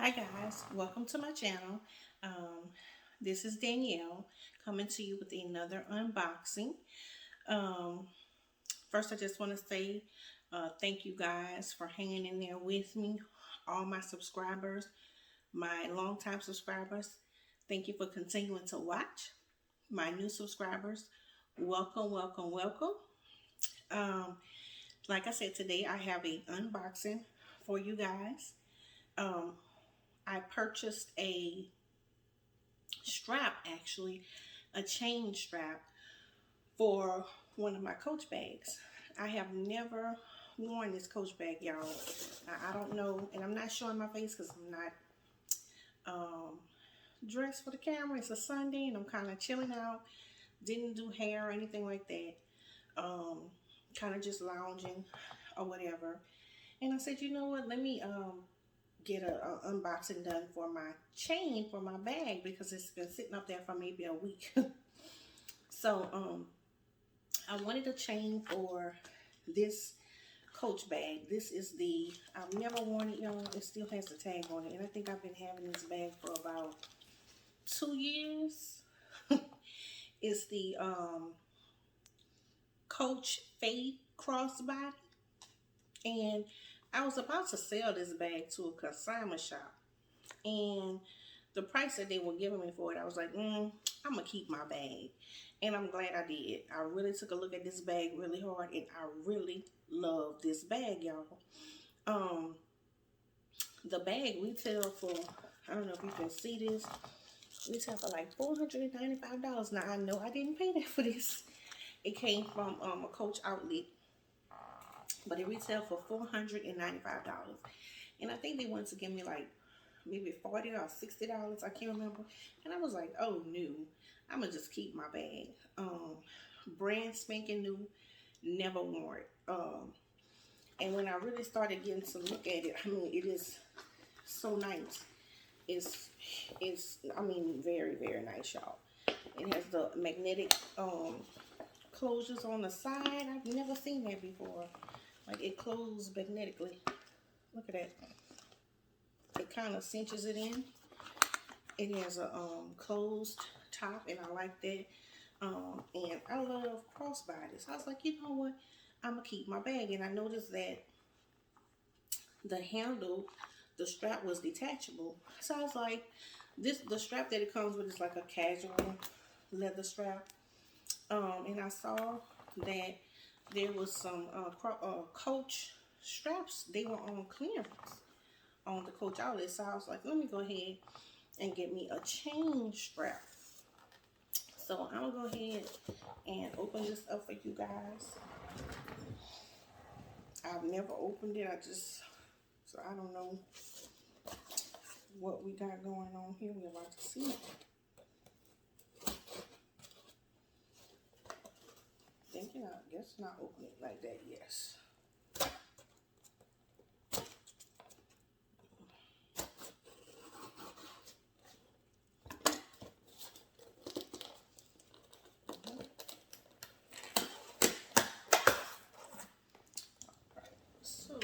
Hi guys, welcome to my channel. Um, this is Danielle coming to you with another unboxing. Um, First, I just want to say thank you guys for hanging in there with me. All my subscribers, my longtime subscribers, thank you for continuing to watch. My new subscribers, welcome, welcome, welcome. Um, like I said, today I have a unboxing for you guys. Um, I purchased a strap, actually a chain strap for one of my coach bags. I have never worn this coach bag, y'all. I don't know, and I'm not showing my face because I'm not dressed for the camera. It's a Sunday and I'm kind of chilling out. Didn't do hair or anything like that. um Kind of just lounging or whatever. And I said, you know what, let me get a unboxing done for my chain for my bag because it's been sitting up there for maybe a week. So I wanted a chain for this coach bag. This is the, I've never worn it, y'all. It still has the tag on it, and I think I've been having this bag for about 2 years. It's the Coach Faye Crossbody, and I was about to sell this bag to a consignment shop, and the price that they were giving me for it, I was like, I'm gonna keep my bag. And I'm glad I did. I really took a look at this bag really hard, and I really love this bag, y'all. Um, the bag retail for, I don't know if you can see this, retail for like $495. Now I know I didn't pay that for this. It came from a Coach outlet, but it retailed for $495. And I think they wanted to give me like maybe $40 or $60. I can't remember. And I was like, oh no, I'm gonna just keep my bag. Brand spanking new, never worn it. And when I really started getting to look at it, I mean, it is so nice. It's I mean, very, very nice, y'all. It has the magnetic closures on the side. I've never seen that before. Like, it closes magnetically. Look at that. It kind of cinches it in. It has a closed top, and I like that. And I love crossbodies. I was like, you know what? I'm gonna keep my bag. And I noticed that the handle, the strap was detachable. So I was like, the strap that it comes with is like a casual leather strap. And I saw that there was some Coach straps. They were on clearance on the Coach outlet. So I was like, let me go ahead and get me a chain strap. So I'm gonna go ahead and open this up for you guys. I've never opened it. So I don't know what we got going on here. We're about to see. Thinking, I guess not open it like that. Yes. So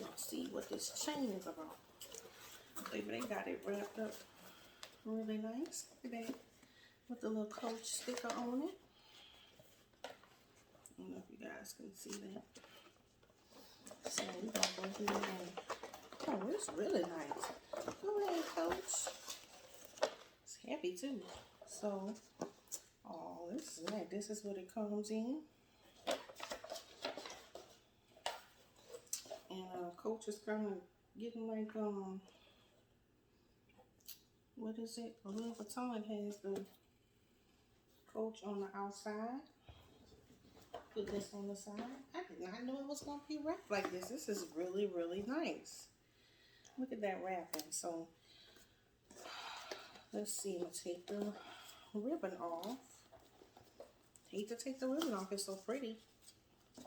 let's see what this chain is about. Baby, they got it wrapped up really nice. Look at that, with the little Coach sticker on it. I don't know if you guys can see that. So we got both of them on. Oh, it's really nice. Go ahead, Coach. It's heavy too. So, oh, this is nice. This is what it comes in. And Coach is kind of getting like what is it? Louis Vuitton has the Coach on the outside. Put this on the side. I did not know it was going to be wrapped like this. This is really, really nice. Look at that wrapping. So, let's see. I'm going to take the ribbon off. Hate to take the ribbon off. It's so pretty. I'm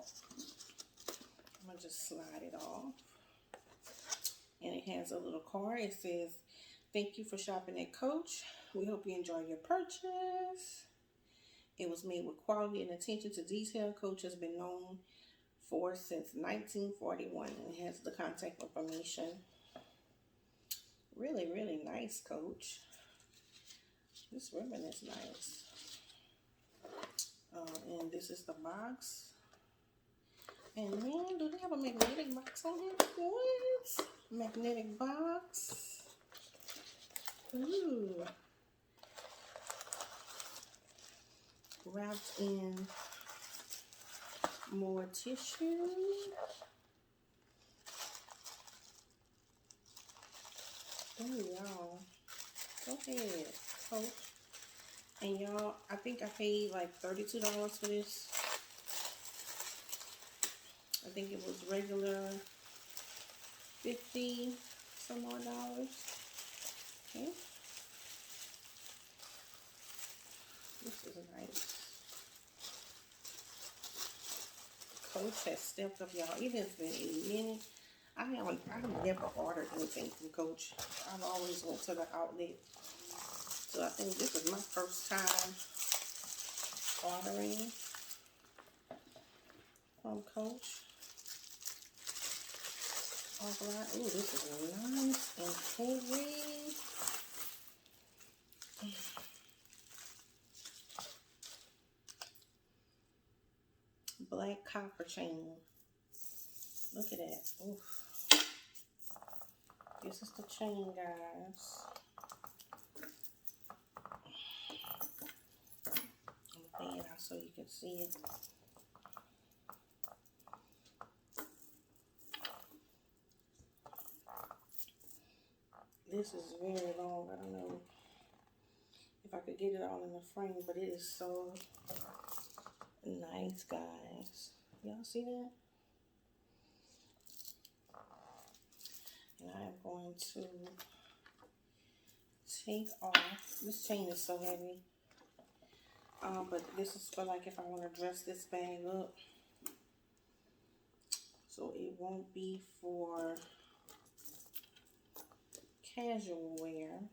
going to just slide it off. And it has a little card. It says, thank you for shopping at Coach. We hope you enjoy your purchase. It was made with quality and attention to detail. Coach has been known for since 1941. And it has the contact information. Really, really nice, Coach. This ribbon is nice. And this is the box. And man, do they have a magnetic box on here? What? Magnetic box. Ooh. Wrapped in more tissue. Oh, y'all. Go ahead, Coach. And y'all, I think I paid like $32 for this. I think it was regular 50 some more dollars. Okay. This is nice. Coach has stepped up, y'all. It has been a minute. I've never ordered anything from Coach. I've always went to the outlet. So I think this is my first time ordering from Coach. Alright. Ooh, this is nice and heavy. Black copper chain. Look at that. Oof. This is the chain, guys. I'm gonna lay it out so you can see it. This is very long. I don't know if I could get it all in the frame, but it is so nice, guys. Y'all see that? And I am going to take off. This chain is so heavy. But this is for like if I want to dress this bag up. So it won't be for casual wear.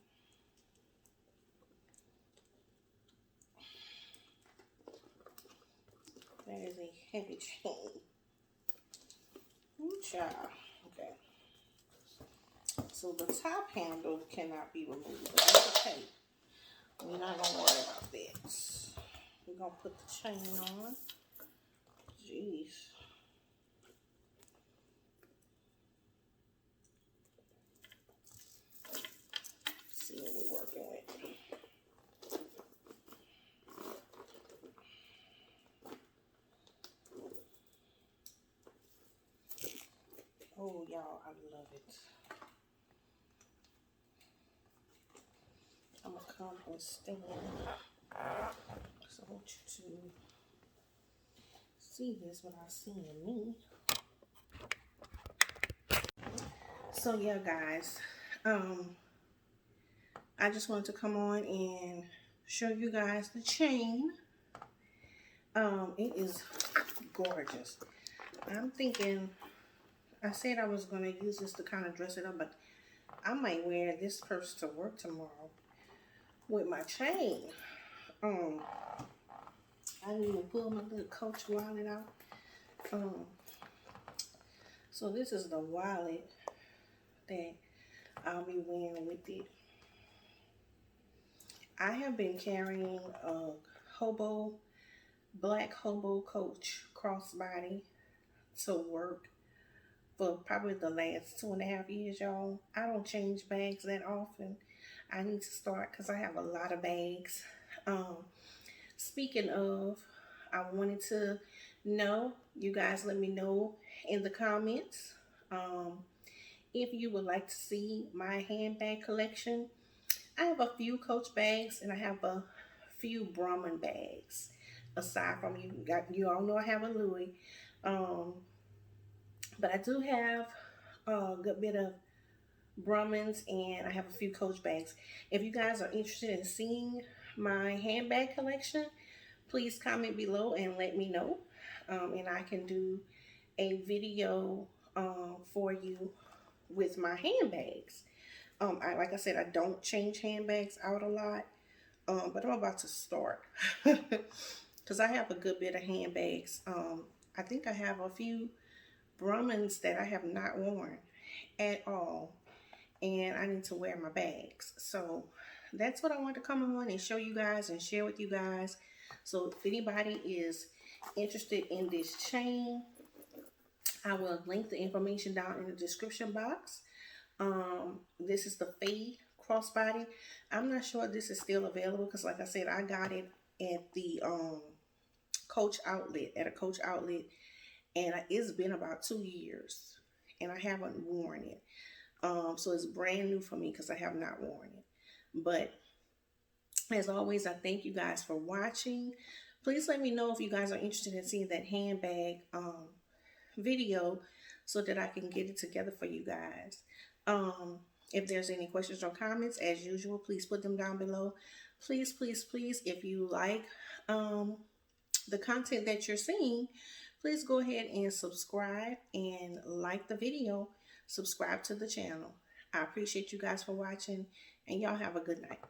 That is a heavy chain. Ooh, child. Okay. So the top handle cannot be removed, but that's okay. We're not gonna worry about that. We're gonna put the chain on. Jeez. See what we're working with. Oh, y'all, I love it. I'm gonna come and stand. So I want you to see this without seeing me. So yeah, guys, I just wanted to come on and show you guys the chain. It is gorgeous. I'm thinking, I said I was going to use this to kind of dress it up, but I might wear this purse to work tomorrow with my chain. I didn't even pull my little Coach wallet out. So this is the wallet that I'll be wearing with it. I have been carrying a black hobo Coach crossbody to work for probably the last 2.5 years, y'all. I don't change bags that often. I need to start because I have a lot of bags. Speaking of, I wanted to know, you guys let me know in the comments if you would like to see my handbag collection. I have a few Coach bags and I have a few Brahman bags. Aside from you all know I have a Louis. But I do have a good bit of Brahmans and I have a few Coach bags. If you guys are interested in seeing my handbag collection, please comment below and let me know. And I can do a video for you with my handbags. Like I said, I don't change handbags out a lot, but I'm about to start because I have a good bit of handbags. I think I have a few Brumans that I have not worn at all, and I need to wear my bags. So that's what I want to come on and show you guys and share with you guys. So if anybody is interested in this chain, I will link the information down in the description box. This is the Faye crossbody. I'm not sure this is still available because, like I said, I got it at the Coach outlet, and it's been about 2 years, and I haven't worn it. So it's brand new for me because I have not worn it. But as always, I thank you guys for watching. Please let me know if you guys are interested in seeing that handbag video so that I can get it together for you guys. If there's any questions or comments, as usual, please put them down below. Please, please, please, if you like the content that you're seeing, please go ahead and subscribe and like the video. Subscribe to the channel. I appreciate you guys for watching, and y'all have a good night.